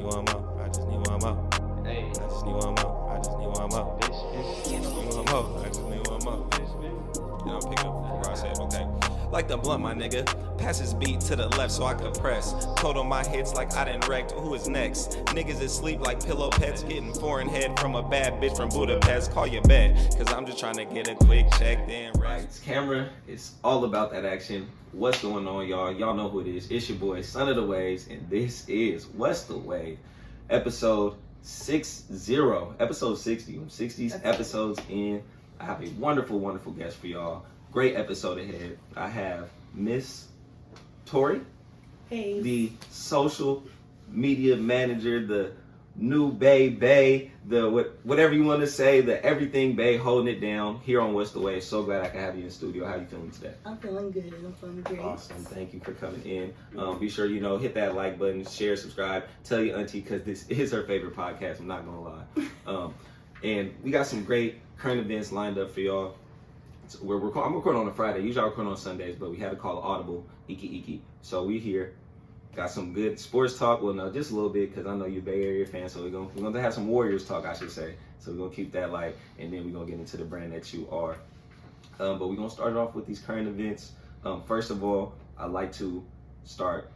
one more. I just need one more. Hey. I just need one more. I just need one more. I just need one more. I just need one more. And I'll pick up where I said, okay. Like the blunt, my nigga. Pass his beat to the left so I could press. Total my hits like I done wrecked. Who is next? Niggas is sleep like pillow pets. Getting foreign head from a bad bitch from Budapest. Call your bet, cause I'm just trying to get a quick check, then rest. It's camera. It's all about that action. What's going on, y'all? Y'all know who it is. It's your boy, Son of the Waves, and this is What's the Wave, episode 60. Episode 60. 60 episodes in. I have a wonderful, wonderful guest for y'all. Great episode ahead. I have Miss Tori, Haze, the social media manager, the new bae, the whatever you want to say, the everything bae, holding it down here on What's the Way. So glad I can have you in studio. How you feeling today? I'm feeling good. I'm feeling great. Awesome. Thank you for coming in. Be sure, hit that like button, share, subscribe, tell your auntie, because this is her favorite podcast. I'm not going to lie. And we got some great current events lined up for y'all. So I'm recording on a Friday. Usually I record on Sundays, but we had to call audible, Iki. So we here. Got some good sports talk. Well, no, just a little bit, because I know you're Bay Area fan. So we're gonna have some Warriors talk, I should say. So we're gonna keep that light, and then we're gonna get into the brand that you are. But we're gonna start it off with these current events. First of all, I'd like to start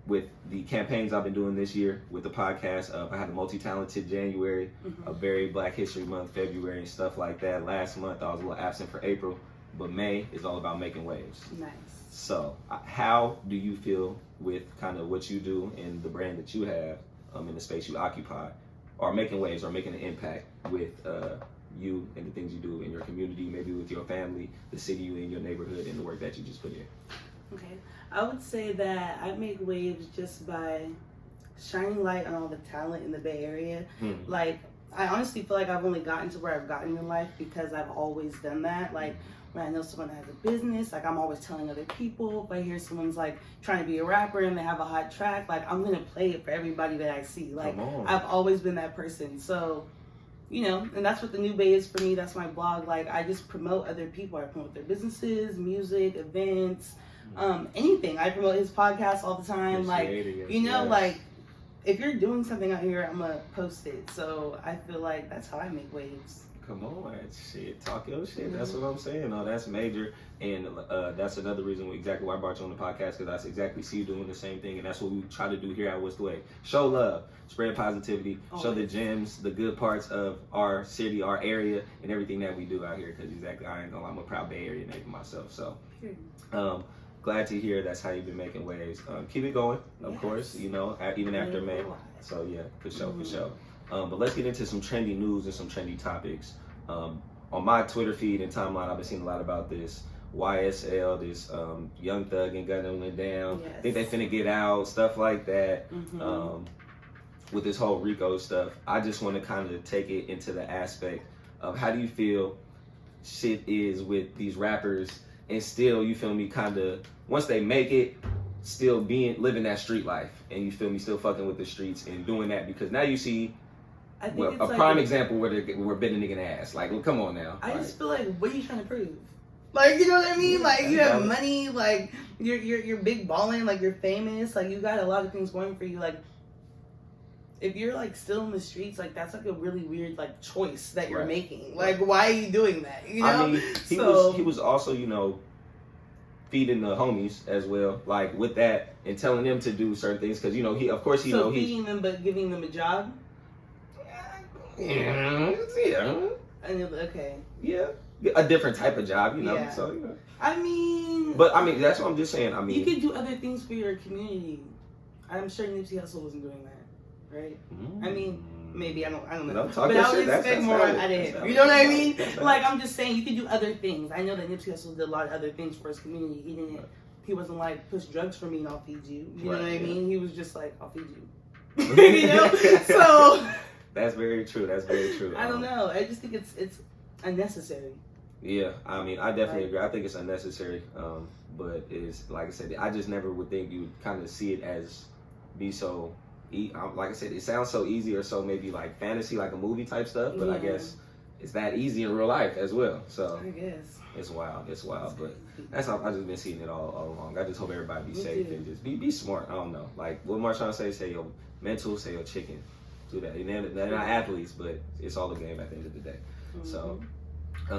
with the campaigns I've been doing this year with the podcast. I had a multi-talented January, a very Black History Month, February, and stuff like that. Last month I was a little absent for April, but May is all about making waves. Nice. So how do you feel with kind of what you do and the brand that you have in the space you occupy, or making waves or making an impact with you and the things you do in your community, maybe with your family, the city you in, your neighborhood, and the work that you just put in? Okay. I would say that I make waves just by shining light on all the talent in the Bay Area. Like, I honestly feel like I've only gotten to where I've gotten in life because I've always done that. Like, when I know someone has a business, like, I'm always telling other people. If I hear someone's like trying to be a rapper and they have a hot track, like, I'm gonna play it for everybody that I see. Like, I've always been that person. So, and that's what the New Bay is for me. That's my blog. Like, I just promote other people. I promote their businesses, music, events, anything. I promote his podcast all the time. Like, like, if you're doing something out here, I'm gonna post it. So I feel like that's how I make waves. Come on, shit, talk your shit. That's what I'm saying. No, that's major, and that's another reason exactly why I brought you on the podcast, because I exactly see you doing the same thing, and that's what we try to do here at What's the Way. Show love, spread positivity, show the gems, the good parts of our city, our area, and everything that we do out here. Because exactly, I ain't gonna lie, I'm a proud Bay Area native myself. So, glad to hear that's how you've been making waves. Keep it going, of course. Even after May. So yeah, for sure. But let's get into some trendy news and some trendy topics. On my Twitter feed and timeline, I've been seeing a lot about this YSL, this Young Thug and Gunna went down. Yes. I think they finna get out, stuff like that. With this whole Rico stuff, I just want to kind of take it into the aspect of how do you feel shit is with these rappers, and still, you feel me, kind of once they make it, still living that street life, and you feel me, still fucking with the streets and doing that, because now you see a prime example where we're bending a nigga in the ass. Like, well, come on now. I just feel like, what are you trying to prove? Like, you know what I mean? Like, you have money, like, you're big balling, like, you're famous, like, you got a lot of things going for you. Like, if you're, like, still in the streets, like, that's, like, a really weird, like, choice that you're making. Like, why are you doing that? I mean, he was also, feeding the homies as well, like, with that, and telling them to do certain things, because, he's feeding them, but giving them a job? Yeah. Okay. Yeah. A different type of job, Yeah. So, But, that's what I'm just saying. You could do other things for your community. I'm sure Nipsey Hussle wasn't doing that, right? Maybe, I don't know. But I would expect more out of him. You know what I mean? Like, I'm just saying, you could do other things. I know that Nipsey Hussle did a lot of other things for his community. He wasn't like, push drugs for me and I'll feed you. You know what I mean? He was just like, I'll feed you. So... That's very true. I don't know. I just think it's unnecessary. Yeah, I definitely agree. I think it's unnecessary. But it's, like I said, I just never would think you would kind of see it as be so, like I said, it sounds so easy or so maybe like fantasy, like a movie type stuff. But I guess it's that easy in real life as well. So I guess it's wild, but that's how I've just been seeing it all along. I just hope everybody be safe and just be smart. I don't know, like what Marshawn say your mental, say your chicken, do that. And they're not athletes, but it's all a game at the end of the day. So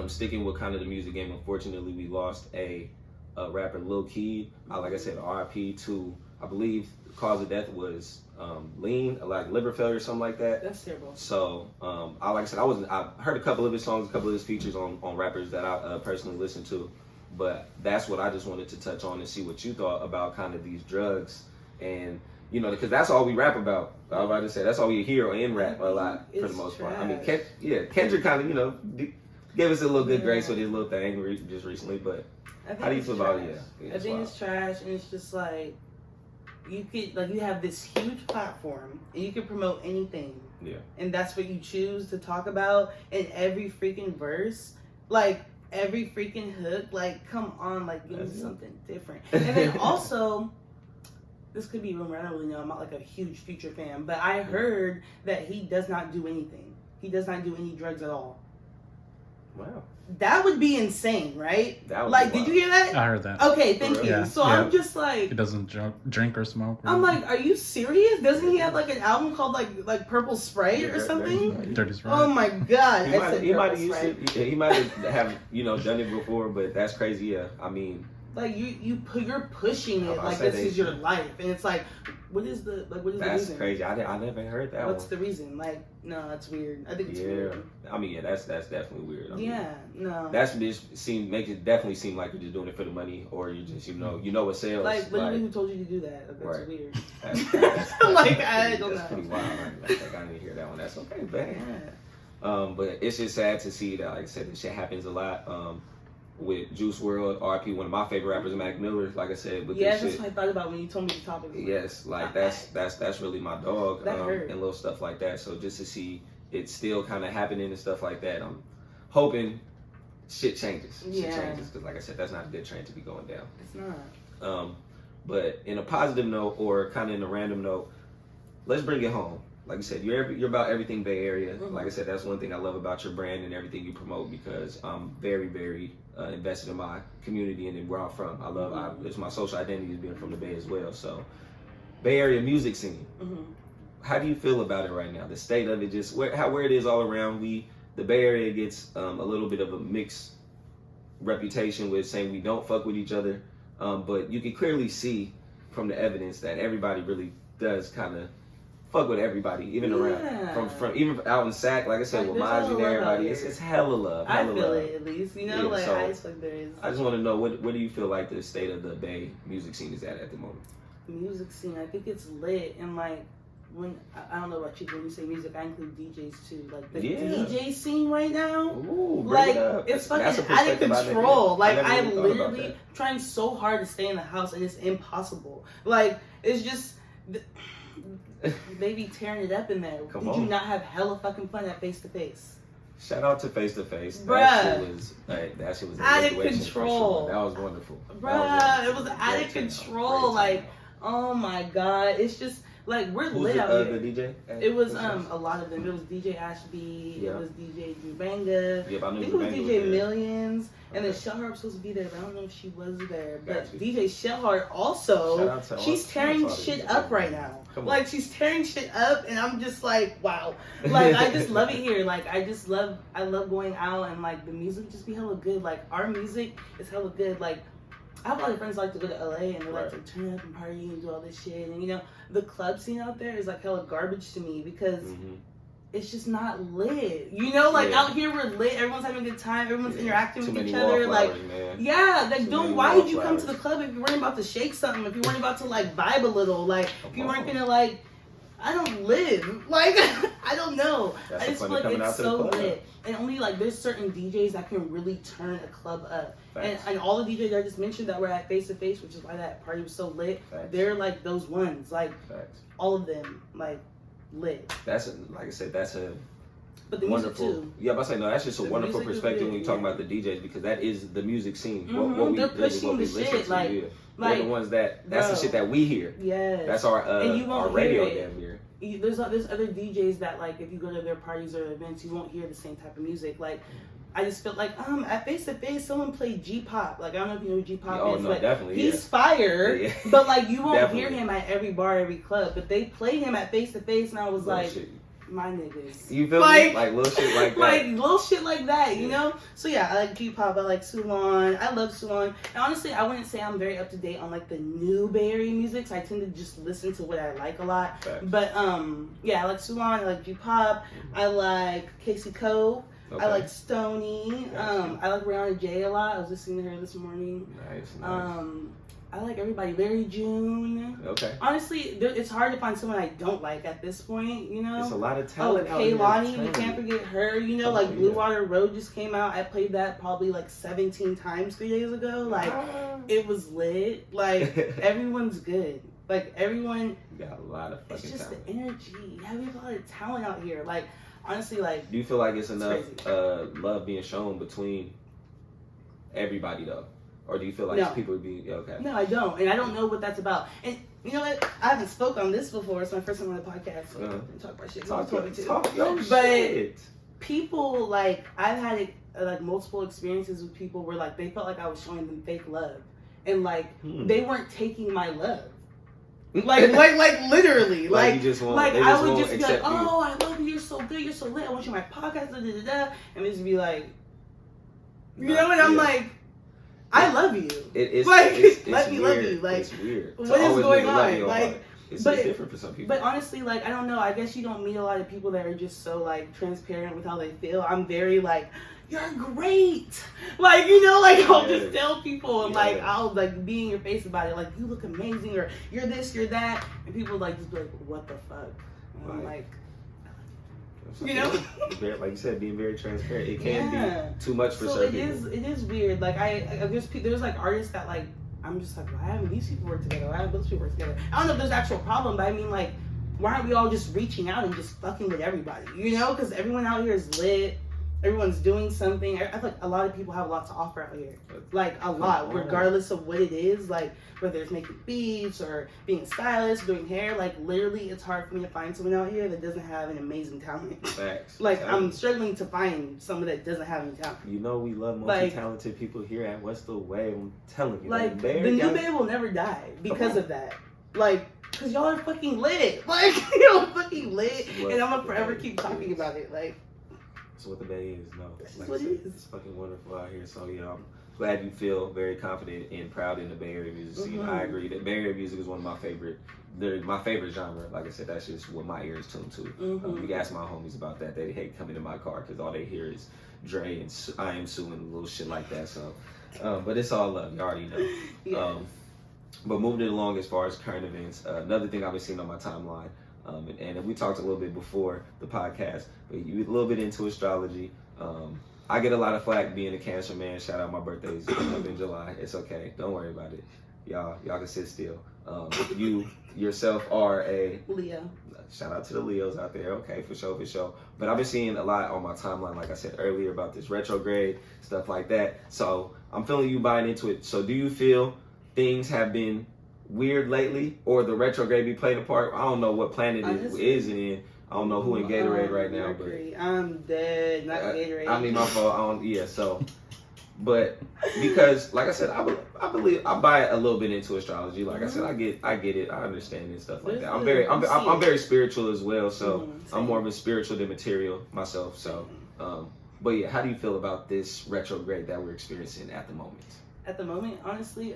sticking with kind of the music game, unfortunately we lost a rapper, Lil Keed. Like I said, RIP to, I believe the cause of death was lean, like liver failure or something like that. That's terrible. So, like I said, I heard a couple of his songs, a couple of his features on rappers that I personally listened to, but that's what I just wanted to touch on and see what you thought about kind of these drugs and, you know, because that's all we rap about. I was about to say, that's all we hear in rap a lot for the most part. I mean, Kendrick kind of, you know, gave us a little good grace with his little thing just recently, but how do you feel about it? Yeah, I think it's trash, and it's just like, you have this huge platform and you can promote anything. Yeah. And that's what you choose to talk about in every freaking verse. Like every freaking hook. Like, come on, like give me something different. And then also, this could be rumor, I don't really know. I'm not like a huge Future fan, but I heard that he does not do anything. He does not do any drugs at all. Wow. That would be insane, right? That would like, did you hear that? I heard that. Okay, thank you. Yeah. So I'm just like, he doesn't drink or smoke. I'm like, are you serious? Doesn't he have like an album called like Purple Sprite or something? Dirty Sprite. Oh my god! He might have used it. He might have done it before, but that's crazy. Yeah, I mean, like you're pushing it like this is your life, and it's like, what is the reason? That's crazy. I never heard that. What's the reason? Like, no, that's weird. I think it's weird. I mean, that's definitely weird. I mean, no. That's make it definitely seem like you're just doing it for the money, or you just you know what sales. Like literally, who told you to do that? That's weird. That's like I don't know. That's pretty wild. I didn't hear that one. That's okay, man. But it's just sad to see that. Like I said, this shit happens a lot. With Juice WRLD, RP, one of my favorite rappers, Mac Miller. Like I said, with this that's what I thought about when you told me the topic. Yes, like that's really my dog. That hurt. And little stuff like that. So just to see it still kind of happening and stuff like that, I'm hoping shit changes. Shit changes, because like I said, that's not a good trend to be going down. It's not. But in a positive note, or kind of in a random note, let's bring it home. Like you said, you're about everything Bay Area. Like I said, that's one thing I love about your brand and everything you promote, because I'm very, very invested in my community and in where I'm from. It's my social identity is being from the Bay as well. So, Bay Area music scene. How do you feel about it right now? The state of it, just where it is all around. The Bay Area gets a little bit of a mixed reputation with saying we don't fuck with each other, but you can clearly see from the evidence that everybody really does kind of fuck with everybody, even around from even out in Sac, like I said, with Maj and everybody, it's hella love. I feel it at least, like so I just like there is. I just want to know what do you feel like the state of the Bay music scene is at the moment? Music scene, I think it's lit, and like when I don't know about you, when you say music, I include DJs too. Like the DJ scene right now, like it's fucking out of control. Like I literally trying so hard to stay in the house, and it's impossible. Like it's just. They be tearing it up in there. Did you not have hella fucking fun at Face to Face? Shout out to Face to Face. Bruh. That shit was out of control. That was wonderful. Bruh, it was out of control. Like, oh my god, it's just like we're lit out here. The DJ? It was a lot of them. It was DJ Ashby. It was DJ Drew Banga. I think it was DJ Millions. And then Shellheart was supposed to be there, but I don't know if she was there. But DJ Shellheart also, she's tearing shit up right now. Like, she's tearing shit up, and I'm just like, wow. Like, I just love it here. Like, I love going out, and like, the music just be hella good. Like, our music is hella good. Like, I have a lot of friends like to go to LA, and they like to turn up and party and do all this shit. And, the club scene out there is like hella garbage to me, because it's just not lit. Out here we're lit. Everyone's having a good time. Everyone's interacting with each other. Like, why did you come to the club if you weren't about to shake something? If you weren't about to like vibe a little? Like, if you weren't gonna like, I don't live. Like, I don't know. I just feel like it's so lit. And only like there's certain DJs that can really turn a club up. And all the DJs I just mentioned that were at Face to Face, which is why that party was so lit. They're like those ones. Like all of them. Like. Lit. Like I said, that's a but the wonderful. Music too. Yeah, but I say no. That's just a wonderful perspective when you talk about the DJs, because that is the music scene. They're pushing the shit. Like they're the ones that's the shit that we hear. Yes. That's our radio damn near. there's other DJs that like if you go to their parties or events, you won't hear the same type of music. Like I just felt like at Face to Face someone played G-pop. Like I don't know if you know who G-pop is, but he's fire. Yeah. But like you won't hear him at every bar, every club. But they play him at Face to Face, and I was like, my niggas. You feel me? Like little shit like that. Like little shit like that, you know? So yeah, I like G-pop, I like Sulan. I love Sulan. And honestly, I wouldn't say I'm very up to date on like the new Bay Area music, so I tend to just listen to what I like a lot. Facts. But yeah, I like Sulan, I like G-pop, I like Casey Cove. Okay. I like Stoney. I like Rihanna J a lot. I was listening to her this morning. Nice. I like everybody. Larry June. Okay. Honestly, it's hard to find someone I don't like at this point, you know? There's a lot of talent out here. Kaylani, you can't forget her. You know, like Blue Water Road just came out. I played that probably like 17 times 3 days ago. Like, it was lit. Like, everyone's good. Like, everyone... You got a lot of fucking talent. It's just the energy. You have a lot of talent out here. Like, honestly, like... Do you feel like it's enough love being shown between everybody, though? Or do you feel like people would be okay? No, I don't, and I don't know what that's about. And you know what? I haven't spoke on this before. It's my first time on the podcast, so I can talk about shit. Talk your but shit. People like I've had like multiple experiences with people where like they felt like I was showing them fake love, and like they weren't taking my love. like literally, like you just won't, like I would just be like, oh, I love you, you're so good, you're so lit, I want you on my podcast, and just be like, you know, and I'm like. I love you. It's let me weird. love you. Like, it's weird. What is going on? Like, it's different for some people. But honestly, like, I don't know. I guess you don't meet a lot of people that are just so like transparent with how they feel. I'm very like, you're great. Like, you know, like I'll just tell people and like I'll like be in your face about it. Like, you look amazing, or you're this, you're that, and people like just be like, what the fuck? And I'm like. You know, like you said, being very transparent. It can be too much for certain people. It is weird. Like there's like artists that like I'm just like, why haven't these people worked together? Why haven't those people worked together? I don't know if there's an actual problem, but I mean like, why aren't we all just reaching out and just fucking with everybody? You know, because everyone out here is lit. Everyone's doing something. I feel like a lot of people have a lot to offer out here. Like a lot, regardless of what it is. Like whether it's making beats or being a stylist, doing hair. Like literally, it's hard for me to find someone out here that doesn't have an amazing talent. Facts. Like I'm struggling to find someone that doesn't have any talent. You know, we love multi-talented people here at What's the Way. I'm telling you. Like the new Bay will never die because of that. Like. Because y'all are fucking lit. Like, y'all fucking lit. And I'm going to forever keep talking about it. Like. That's what the Bay is, no. That's what it is. It's fucking wonderful out here. So, yeah, I'm glad you feel very confident and proud in the Bay Area music scene. I agree that Bay Area music is one of my favorite. They're my favorite genre. Like I said, that's just what my ears tune to. You can ask my homies about that. They hate coming in my car because all they hear is Dre and I Am Sue and little shit like that. So, but it's all love. You already know. Yes. But moving it along as far as current events, another thing I've been seeing on my timeline, and we talked a little bit before the podcast, but you a little bit into astrology. I get a lot of flack being a Cancer man. Shout out, my birthday's up in July. It's okay. Don't worry about it. Y'all can sit still. You yourself are a Leo. Shout out to the Leos out there. Okay, for sure. But I've been seeing a lot on my timeline, like I said earlier, about this retrograde, stuff like that. So I'm feeling you buying into it. So do you feel things have been weird lately, or the retrograde be playing a part? I don't know what planet it is in. I don't know who in Gatorade right now, Mercury. I'm dead. Not Gatorade. I mean, my fault. So, but because, like I said, I believe I buy a little bit into astrology. Like I said, I get it. I understand it and stuff like that. I'm very spiritual as well. So I'm more of a spiritual than material myself. So, but yeah, how do you feel about this retrograde that we're experiencing at the moment? At the moment, honestly,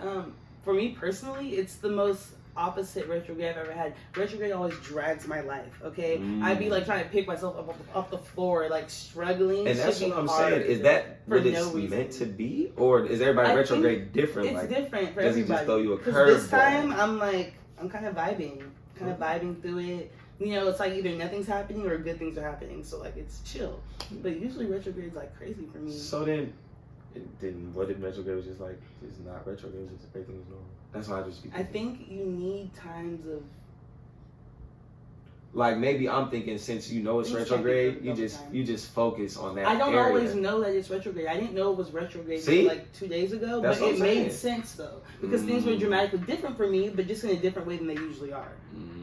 for me personally, it's the most opposite retrograde I've ever had. Retrograde always drags my life, okay? I'd be like trying to pick myself up off the floor, like struggling. And that's what I'm saying. Is that what it's meant to be? Or is everybody retrograde different? It's like, different for does everybody. Does it just throw you a curve? This time, I'm kind of vibing through it. You know, it's like either nothing's happening or good things are happening. So like it's chill. But usually retrograde's like crazy for me. So then what if retrograde was just like, it's not retrograde, it's just everything is normal? That's why I just I think you need times of... Like maybe I'm thinking since you know it's retrograde, you just focus on that. I don't area. always know that it's retrograde. I didn't know it was retrograde until like 2 days ago, but it made sense though. Because things were dramatically different for me, but just in a different way than they usually are.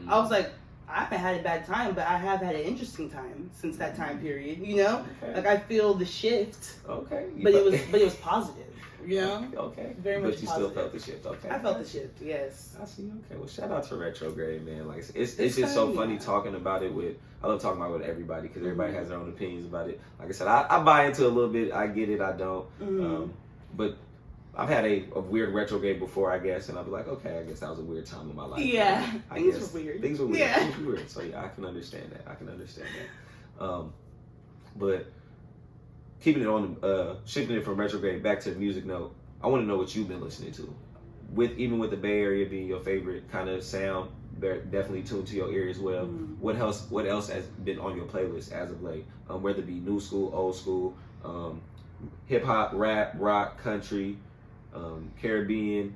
I was like, I haven't had a bad time, but I have had an interesting time since that time period. You know, Okay. like I feel the shift. Okay. But it was positive. You know. Okay. Very much But you positive. still felt the shift. Okay. I felt the shift. Yes. I see. Okay. Well, shout out to retrograde, man. Like it's It's just so fun, funny yeah. talking about it with. I love talking about it with everybody because everybody Mhm. has their own opinions about it. Like I said, I buy into it a little bit. I get it. I don't. Mhm. But I've had a weird retrograde before, I guess, and I'll be like, okay, I guess that was a weird time in my life. Yeah. I Things guess were weird. Things were weird. Yeah. Things were weird. So yeah, I can understand that. But keeping it on, shifting it from retrograde back to the music note, I want to know what you've been listening to. Even with the Bay Area being your favorite kind of sound, they're definitely tuned to your ear as well. Mhm. What else has been on your playlist as of late? Whether it be new school, old school, hip hop, rap, rock, country, Caribbean,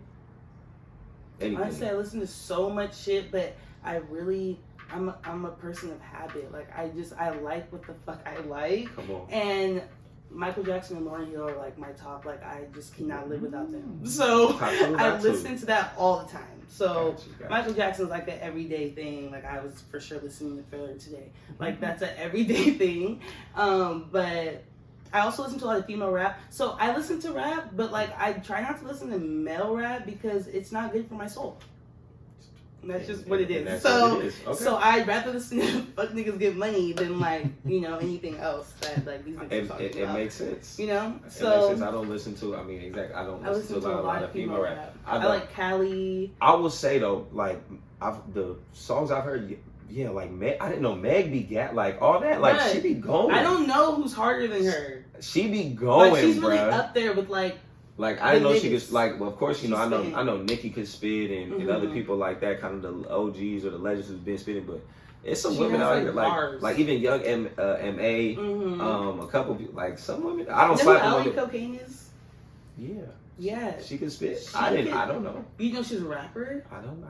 anything. Honestly, I listen to so much shit, but I'm a person of habit. Like I like what the fuck I like. Come on. And Michael Jackson and Lauryn Hill are like my top. Like I just cannot live without them. So Top two, I top two. listen to that all the time. So Gotcha. Michael Jackson's like an everyday thing. Like I was for sure listening to Thriller today. Like that's an everyday thing. But I also listen to a lot of female rap. So I listen to rap, but like I try not to listen to male rap because it's not good for my soul. And that's just what it And is. that's So what it is. Okay. so I'd rather listen to fuck niggas get money than like, you know, anything else that like these niggas are talking It about. makes sense. You know? It makes So sense. I don't listen to. I mean, exactly. I don't I listen to a lot of female rap. I don't- like Cali. I will say though, like the songs I've heard, yeah, like Meg. I didn't know Meg be like all that. Like Right. she be going. I don't know who's harder than her. She be going, Like she's really bruh. up there with like Like I didn't know she niggas. could. Like, well, of course, you know, She's spitting. I know Nicki could spit and other Mhm. people like that, kind of the OGs or the legends who's been spitting. But it's some She women has, out like, here, bars. like even young MA, Mhm. a couple people, like some women. I don't You know who slap Ally them. Cocaine is? Yeah, Yeah. she can spit. She I can- don't know. You know she's a rapper? I did not.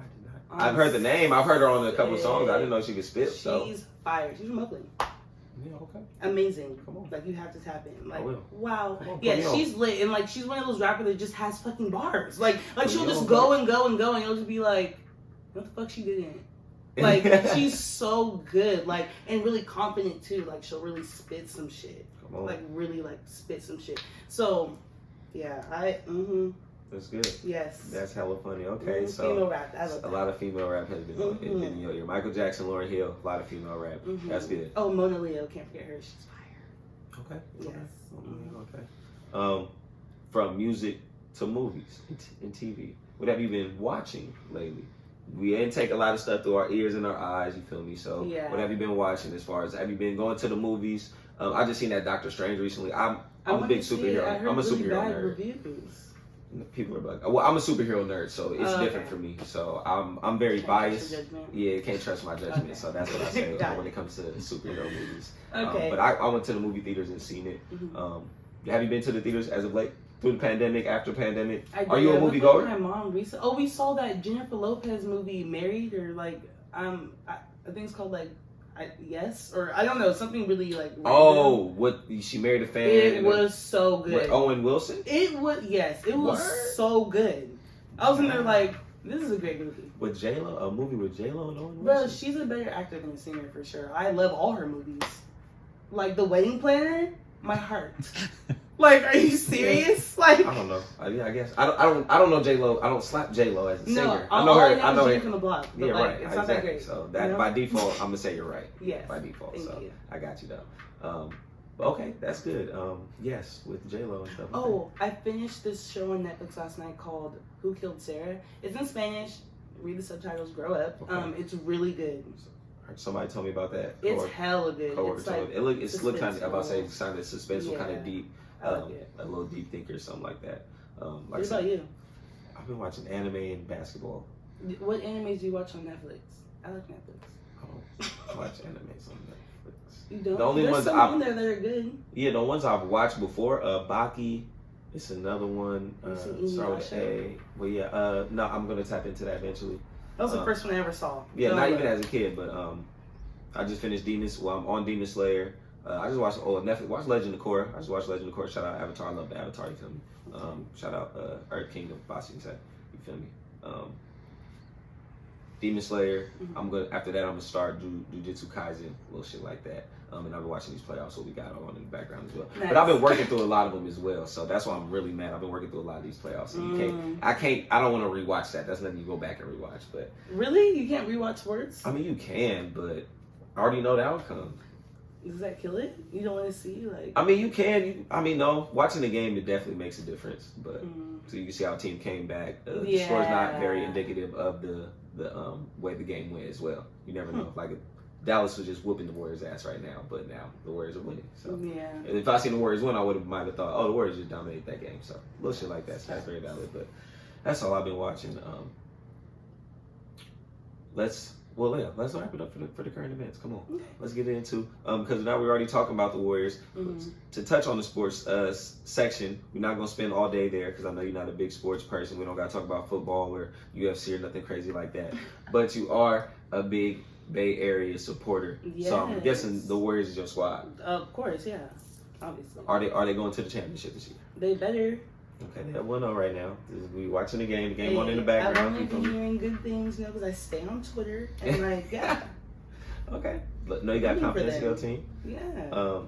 I'm I've heard the name. I've heard her on a couple sick. songs. I didn't know she could spit. She's So fire. She's from Oakland. yeah, okay. Amazing. Come on. Like you have to tap in. Like will. wow. Come on, put Yeah, me on. she's lit and like she's one of those rappers that just has fucking bars. Like Put she'll me just on, go bro. and go and go and you'll just be like, what the fuck she didn't? Like she's so good. Like and really confident too. Like she'll really spit some shit. Come on. Like really like spit some shit. So yeah, That's good. yes. That's hella funny. Okay, Mhm, so female rap. I love a that. lot of female rap has been Mhm. in your ear. Michael Jackson, Lauryn Hill, a lot of female rap. Mhm. That's good. Oh, Mona Leo, can't forget her. She's fire. Okay. Yes. Okay. From music to movies and TV. What have you been watching lately? We didn't take a lot of stuff through our ears and our eyes. You feel me? So, Yeah. what have you been watching? As far as have you been going to the movies? I just seen that Doctor Strange recently. I'm I a wanna big see it. superhero. I heard I'm a really superhero bad nerd. reviews. People are like, well, I'm a superhero nerd, so it's Oh, different okay. for me. So I'm very Can't trust biased. your judgment. Yeah, can't trust my judgment. Okay. So that's what I say Got when it. it comes to superhero movies. Okay. But I went to the movie theaters and seen it. Mhm. Have you been to the theaters as of late? Through the pandemic, after pandemic? I Are you a did. I movie went with goer? My mom recently. Oh, we saw that Jennifer Lopez movie, Married, or like I think it's called like Yes, or I don't know, something really like. Random. Oh, what? She married a fan? It and was so good. What, Owen Wilson? It was it was Word? so good. I was in there like, this is a great movie. With J-Lo? A movie with J-Lo and Owen Bro, Wilson? she's a better actor than a singer for sure. I love all her movies. Like The Wedding Planner, my heart. Like, are you serious? Like, I don't know. I guess I don't know J-Lo. I don't slap J-Lo as a singer. no, I know all her. I know I know is her. Jane from the Block. But Yeah, like, right. it's not that Exactly. great. So that you know? by default, I'm gonna say you're right. Yes. By default. Thank So you. I got you though. Okay, that's good. Yes, with J-Lo and stuff. Oh, I finished this show on Netflix last night called Who Killed Sarah. It's in Spanish. Read the subtitles. Grow up. Okay. It's really good. Somebody told me about that. It's hella good. Coworker It's told like me. It's look kind of. I'm about to say suspenseful. it sounded suspenseful, kind Yeah. of deep. I like it. A little deep thinker or something like that. Like I What said, about you? I've been watching anime and basketball. What animes do you watch on Netflix? I like Netflix. I don't watch animes on Netflix. You don't? The only There's ones some I've- on there that are good. Yeah, the ones I've watched before, Baki. It's another one. You seen Start with Inuyasha? A. Well, yeah. No, I'm gonna tap into that eventually. That was the Uh, first one I ever saw. Yeah, No, not but- even as a kid, but I just finished I'm on Demon Slayer. I just watched Netflix. Watched Legend of Korra. I just watched Legend of Korra. Shout out Avatar. I love the Avatar. You feel me? Shout out Earth Kingdom. Bossy, you feel me? Demon Slayer. I'm gonna after that I'm gonna start Jujutsu Kaisen, little shit like that. And I've been watching these playoffs, so we got on in the background as well. Nice. But I've been working through a lot of them as well, so that's why I'm really mad. I've been working through a lot of these playoffs. So I don't want to rewatch that. That's nothing you go back and rewatch. But really, you can't rewatch sports? I mean, you can, but I already know the outcome. Does that kill it? You don't want to see like? I mean, you can. No. Watching the game, it definitely makes a difference. But so you can see how a team came back. The score's not very indicative of the way the game went as well. You never know. Like Dallas was just whooping the Warriors' ass right now, but now the Warriors are winning. So and if I seen the Warriors win, I might have thought, oh, the Warriors just dominated that game. So little shit like that. So that's very valid. But that's all I've been watching. Let's wrap it up for the current events. Come on, let's get into because now we're already talking about the Warriors. To touch on the sports section, we're not gonna spend all day there because I know you're not a big sports person. We don't gotta talk about football or UFC or nothing crazy like that. But you are a big Bay Area supporter, so I'm guessing the Warriors is your squad. Of course, yeah, obviously. Are they going to the championship this year? They better. Okay, they have 1-0 right now. We watching the game. The game on in the background. I've only been hearing good things, because I stay on Twitter and Okay. No, you got confidence in your team? Yeah.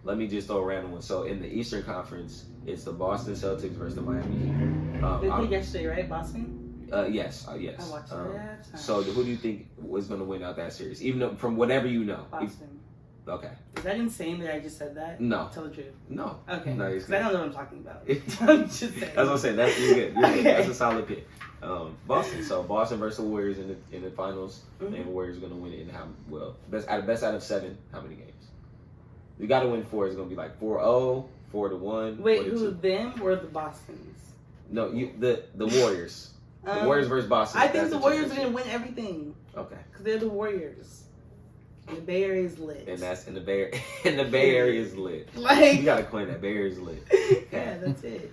Let me just throw a random one. So in the Eastern Conference, it's the Boston Celtics versus the Miami Heat. They played yesterday, right? Boston? Yes. I watched it. So who do you think was going to win out that series? Even though, from whatever you know. Boston. Okay. Is that insane that I just said that? No. Tell the truth. No. Okay. No, because I don't know what I'm talking about. I'm just saying. That's what I'm saying. You're good. Okay. That's a solid pick. Boston. So Boston versus the Warriors in the finals. And the Warriors are going to win it in best out of 7. How many games? You got to win 4. It's going to be like 4-0, 4-1. Wait, who, them or the Bostons? No, the Warriors. The Warriors versus Boston. I think the Warriors are going to win everything. Okay. Because they're the Warriors. And the Bay Area is lit. And that's in the Bay Area is lit. Like, you gotta coin that. Bay Area is lit. Yeah, that's it.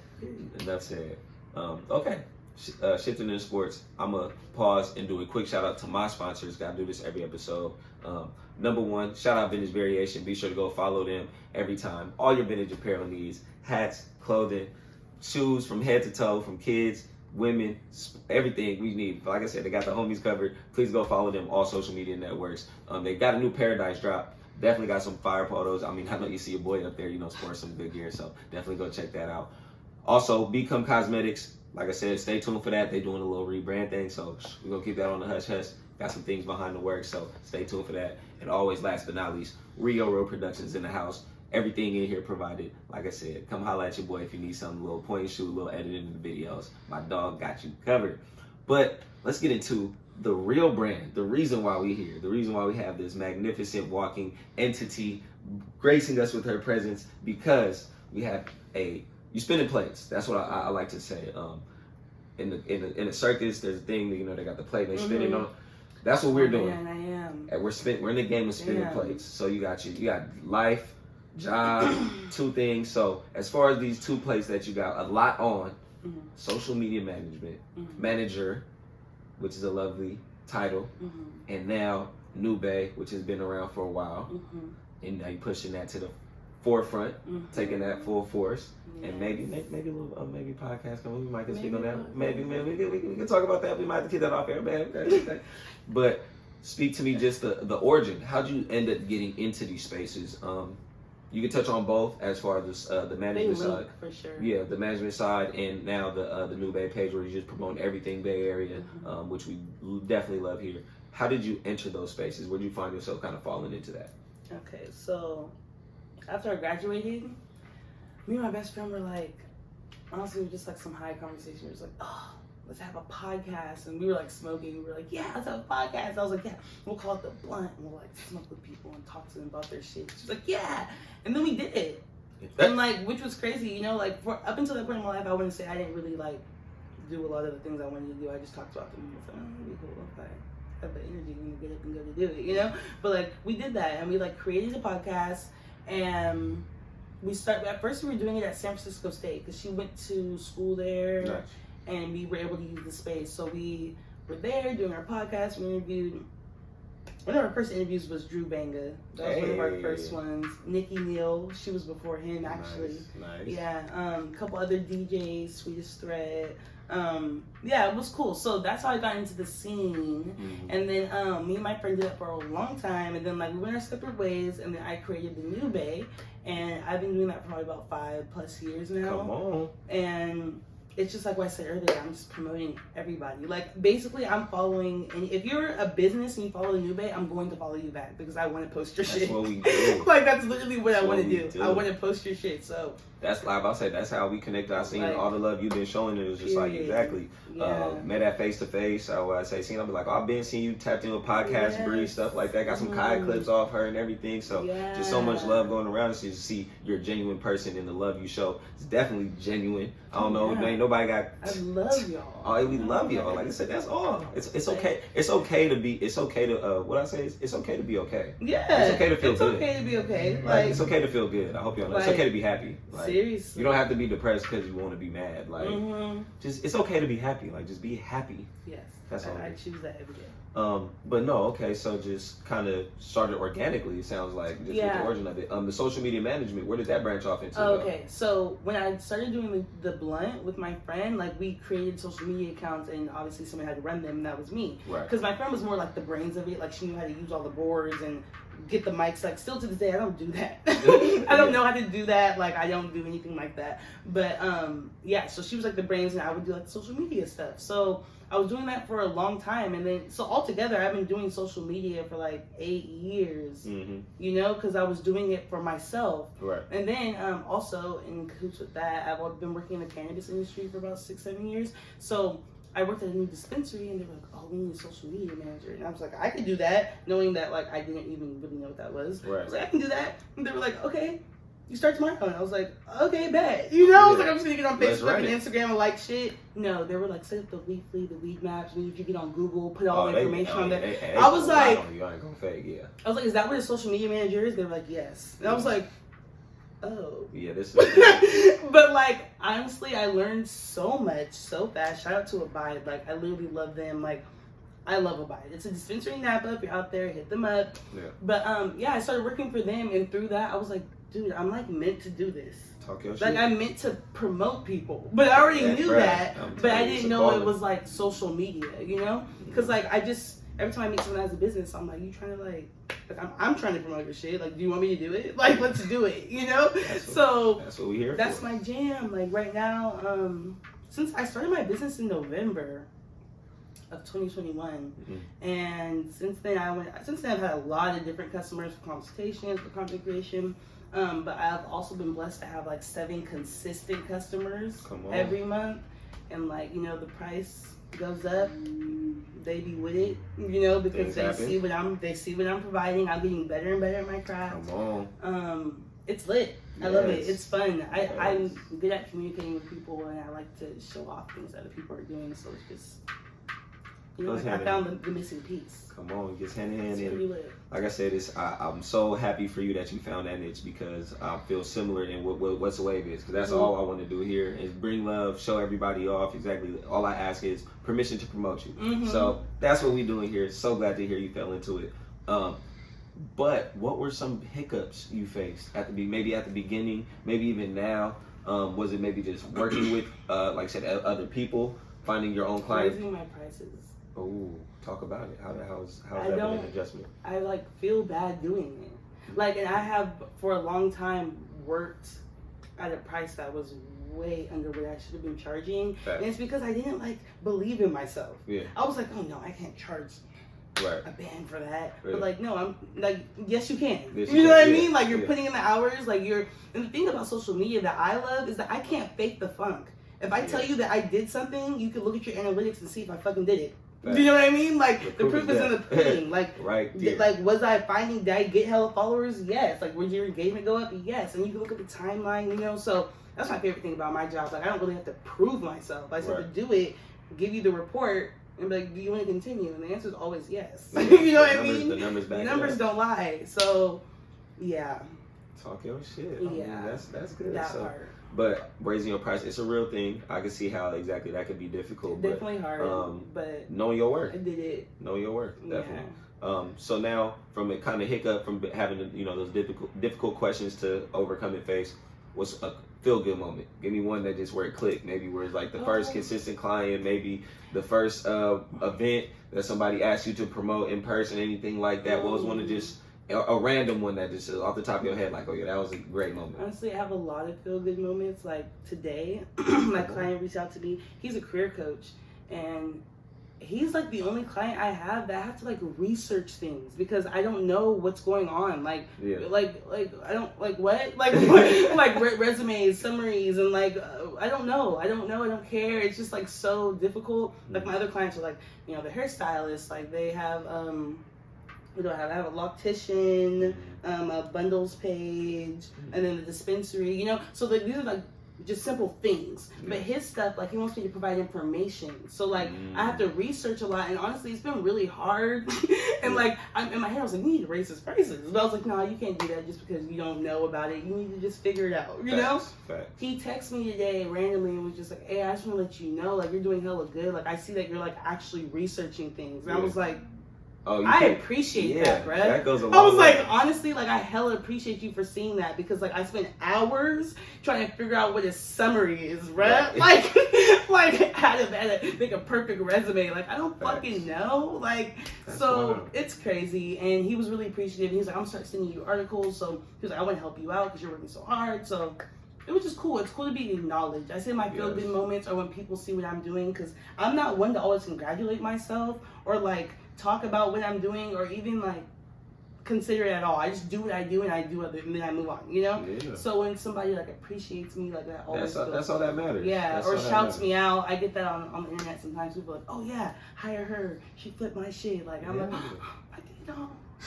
Enough said. Okay. Shifting into sports, I'm gonna pause and do a quick shout out to my sponsors. Gotta do this every episode. Number 1, shout out Vintage Variation. Be sure to go follow them every time. All your vintage apparel needs: hats, clothing, shoes from head to toe, from kids, women, everything we need. Like I said, they got the homies covered. Please go follow them all social media networks. They got a new Paradise drop. Definitely got some fire photos. I mean, I know you see your boy up there, sporting some good gear, so definitely go check that out. Also, Become Cosmetics. Like I said, stay tuned for that. They're doing a little rebrand thing, so we're gonna keep that on the hush hush. Got some things behind the works, so stay tuned for that. And always, last but not least, Real Productions in the house. Everything in here provided. Like I said, come holla at your boy if you need something, a little point and shoot, a little editing in the videos. My dog got you covered. But let's get into the real brand, the reason why we're here, the reason why we have this magnificent walking entity gracing us with her presence, because we have you spinning plates. That's what I like to say. In a circus, there's a thing, they got the plate, they spinning on. That's what we're doing. Yeah, I am. And we're in the game of spinning plates. So you got life, job, 2 things. So as far as these 2 plates that you got a lot on, social media management, manager, which is a lovely title, and now Nube, which has been around for a while, and now you're pushing that to the forefront, taking that full force, and maybe a little maybe podcast coming. We might can speak on that. Maybe we can talk about that. We might have to keep that off air, man. Okay. But speak to me just the origin. How'd you end up getting into these spaces? You can touch on both as far as the management side. For sure. Yeah, the management side, and now the New Bay page where you just promote everything Bay Area, which we definitely love here. How did you enter those spaces? Where did you find yourself kind of falling into that? Okay, so after I graduated, me and my best friend were like, honestly, it was just like some high conversation. It was like, oh, let's have a podcast. And we were like smoking. We were like, yeah, let's have a podcast. I was like, yeah, we'll call it The Blunt. And we'll like smoke with people and talk to them about their shit. She's like, yeah. And then we did it. And like, which was crazy, like up until that point in my life, I wouldn't say I didn't really like do a lot of the things I wanted to do. I just talked about them and was like, oh, that'd be cool if I have the energy and get up and go to do it, But like, we did that and we like created a podcast, and we started, at first we were doing it at San Francisco State because she went to school there. Nice. And we were able to use the space. So we were there doing our podcast. We interviewed One of our first interviews was Drew Banga. That was one of our first ones. Nikki Neal, she was before him actually. Nice. Yeah, a couple other DJs, Sweetest Thread. Yeah, it was cool. So that's how I got into the scene. And then me and my friend did it for a long time, and then like we went our separate ways, and then I created the New Bay, and I've been doing that for probably about 5+ years now. Come on. And it's just like what I said earlier, I'm just promoting everybody. Like, basically, I'm following, and if you're a business and you follow the New Bay, I'm going to follow you back because I want to post your shit. That's what we do. Like, that's literally what I want to we do. I want to post your shit, so. That's live. I'll say that's how we connect. I seen Like, all the love you've been showing. It was just like, exactly. Yeah. Met at face to face. I say, I'll be like, oh, I've been seeing you tapped in with podcast, Breeze, stuff like that. Got some Kai clips off her and everything. So just so much love going around. So you see you're a genuine person and the love you show is definitely genuine. I don't know, ain't nobody got. I love y'all. Oh, we love y'all. Like I said, that's all. It's okay. It's okay to be. It's okay to. What I say is, it's okay to be okay. Yeah. It's okay to feel good. It's okay to be okay. Like, it's okay to feel good. I hope y'all know. It's okay to be happy. Like, seriously. You don't have to be depressed because you want to be mad. Like, just it's okay to be happy. Like, just be happy. Yes. That's all. I choose that every day. But no, okay. So just kind of started organically. It sounds like just with the origin of it. The social media management. Where did that branch off into? Okay, so when I started doing the blunt with my friend, like we created social media accounts, and obviously someone had to run them, and that was me. Right. Because my friend was more like the brains of it. Like she knew how to use all the boards and get the mics. Like still to this day, I don't do that. I don't know how to do that. Like I don't do anything like that. But yeah, so she was like the brains, and I would do like the social media stuff. So I was doing that for a long time, and then so altogether I've been doing social media for like 8 years. You know, because I was doing it for myself. Right. And then also in cahoots with that, I've been working in the cannabis industry for about 6-7 years. So I worked at a new dispensary, and they were like, "Oh, we need a social media manager." And I was like, "I could do that," knowing that like I didn't even really know what that was. Right. I was like, "I can do that." And they were like, "Okay, you start tomorrow." And I was like, "Okay, bet." You know, I was like, "I'm just gonna get on Facebook and Instagram and like shit." No, they were like, "Set up the weekly, the weed maps. We need you to get on Google, put all the information on there." I was like, "You ain't gonna fake, yeah." I was like, "Is that what a social media manager is?" They were like, "Yes." And I was like, "Oh." Yeah, this is. But like honestly, I learned so much so fast. Shout out to Abide. Like I literally love them. Like I love Abide. It's a dispensary in Napa. If you're out there, hit them up. Yeah. But yeah, I started working for them, and through that, I was like, dude, I'm like meant to do this. Talk your Like shit. I'm meant to promote people, but I already knew that. But I didn't know it was like social media, you know? Because like I just every time I meet someone that has a business, I'm like, you trying to like I'm trying to promote your shit. Like, do you want me to do it? Like, let's do it, you know? That's what we here That's for. my jam. Like right now, since I started my business in November of 2021, and since then I've had a lot of different customers for consultations, for content creation. But I've also been blessed to have like 7 consistent customers every month, and like you know the price goes up, they be with it, you know, because they see what I'm providing. I'm getting better and better at my craft. Come on. It's lit. I love it. It's fun. I'm good at communicating with people, and I like to show off things that other people are doing. So it's just, you know, I found the missing piece. Come on, it gets hand in hand. It's pretty lit. Like I said, I'm so happy for you that you found that niche, because I feel similar in what's the wave is, because that's all I want to do here is bring love, show everybody off. Exactly. All I ask is permission to promote you. So that's what we're doing here. So glad to hear you fell into it. But what were some hiccups you faced maybe at the beginning, maybe even now? Was it maybe just working with, like I said, other people, finding your own clients? Raising my prices. Oh, talk about it. How's that been an adjustment? I like feel bad doing it. Like, and I have for a long time worked at a price that was way under what I should have been charging. And it's because I didn't like believe in myself. Yeah. I was like, oh no, I can't charge a band for that. Right. But like, no, I'm like, yes you can. You know what I mean? Like you're putting in the hours, like and the thing about social media that I love is that I can't fake the funk. If I tell you that I did something, you can look at your analytics and see if I fucking did it. Do you know what I mean? Like the proof is in the pudding. Like like was I finding, did I get hella followers? Yes. Like would your engagement go up? Yes. And you can look at the timeline, you know. So that's my favorite thing about my job. Like I don't really have to prove myself. I just have to do it, give you the report, and be like, do you want to continue? And the answer is always yes. You know what I mean? The numbers don't lie. So yeah. Talk your shit. Yeah. That's good. That part. But raising your price, it's a real thing. I can see how exactly that could be difficult. Definitely hard. But knowing your worth. I did it. Know your worth, definitely. So now, from a kind of hiccup, from having those difficult questions to overcome and face, what's a feel good moment? Give me one that just where it clicked. Maybe where it's like the first consistent client, maybe the first event that somebody asked you to promote in person, anything like that. What was one of just a random one that just off the top of your head, like, oh yeah, that was a great moment? Honestly, I have a lot of feel good moments. Like today, my client reached out to me. He's a career coach, and he's like the only client I have that I have to like research things because I don't know what's going on. Like I don't like what like resumes, summaries, and like I don't know. I don't care. It's just like so difficult. Like my other clients are like, the hairstylists. Like they have what do I have? I have a loctician, a bundles page, and then the dispensary. So like these are like just simple things. But his stuff, like he wants me to provide information. So like I have to research a lot, and honestly, it's been really hard. And like in my head, I was like, you need to raise his prices. But I was like, no, you can't do that just because you don't know about it. You need to just figure it out. Facts. He texted me today randomly and was just like, hey, I just want to let you know, like you're doing hella good. Like I see that you're like actually researching things. And I was like, I appreciate that, bruh. That goes a long I was like, way. honestly, like I hella appreciate you for seeing that because like I spent hours trying to figure out what his summary is, bruh. Like how to make a perfect resume. Like I don't fucking know. Like it's crazy. And he was really appreciative. He was like, I'm gonna start sending you articles. So he was like, I want to help you out because you're working so hard. So it was just cool. It's cool to be acknowledged. I say my feel good moments are when people see what I'm doing because I'm not one to always congratulate myself or like talk about what I'm doing or even like consider it at all. I just do what I do and I do it and then I move on, Yeah. So when somebody like appreciates me like that, that's all that matters. Yeah, or shouts me out. I get that on the internet sometimes. People are like, oh yeah, hire her. She flipped my shit. Like I'm like,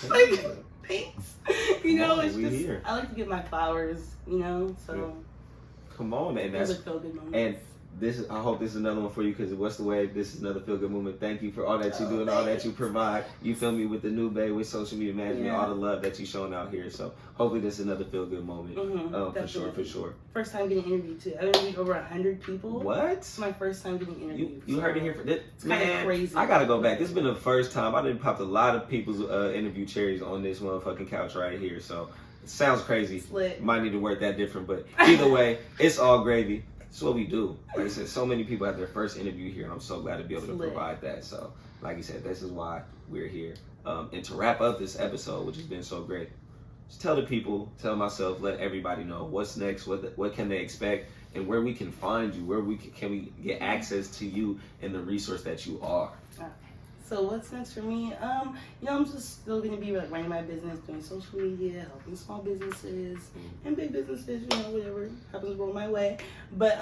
like thanks. It's just I like to get my flowers. So come on, man. Those are feel good moments. And I hope this is another one for you because what's the way? This is another feel good moment. Thank you for all that you do and all that you provide. You feel me with the new babe, with social media management, all the love that you showing out here. So hopefully this is another feel good moment. For sure. First time getting interviewed too. I've interviewed over 100 people. What? It's my first time getting interviewed. You heard it here for this. It's kind of crazy. I gotta go back. This has been the first time. I done popped a lot of people's interview cherries on this motherfucking couch right here. So it sounds crazy. Slit. Might need to work that different, but either way, it's all gravy. It's what we do. Like I said, so many people have their first interview here, and I'm so glad to be able to provide that. So, like you said, this is why we're here. And to wrap up this episode, which has been so great, just tell the people, tell myself, let everybody know what's next, what can they expect, and where we can find you, where can we get access to you and the resource that you are. So what's next for me? I'm just still gonna be like running my business, doing social media, helping small businesses and big businesses, whatever happens roll my way. But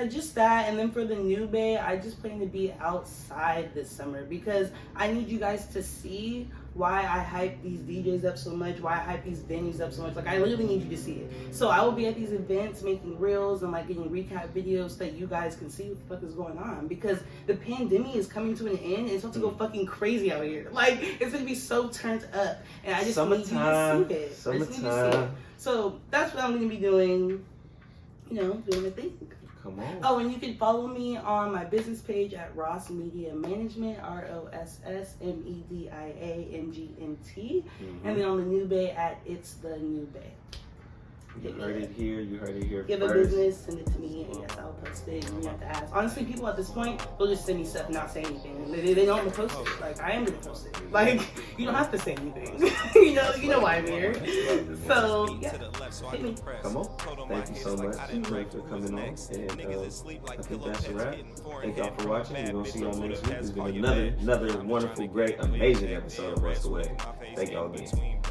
just that. And then for the new bay, I just plan to be outside this summer because I need you guys to see why I hype these DJs up so much, why I hype these venues up so much. Like I literally need you to see it. So I will be at these events making reels and like getting recap videos so that you guys can see what the fuck is going on because the pandemic is coming to an end and it's about to go fucking crazy out here. Like it's gonna be so turned up and I just need you to see it. Summertime. So that's what I'm gonna be doing, doing the thing. Come on. Oh, and you can follow me on my business page at Ross Media Management, RossMediaMGNT, and then on the New Bay at It's the New Bay. You heard it here. Give a business, send it to me, and yes, I'll post it. And you have to ask. Honestly, people at this point, they'll just send me stuff and not say anything. They don't post it. Like, I am going to post it. Like, you don't have to say anything. you know why I'm here. So, yeah, hit me. Come on. Thank you so much. Thanks for coming on. And I think that's a wrap. Thank y'all for watching. We're going to see y'all next week. It's been another wonderful, great, amazing episode of What's the Way. Thank y'all again.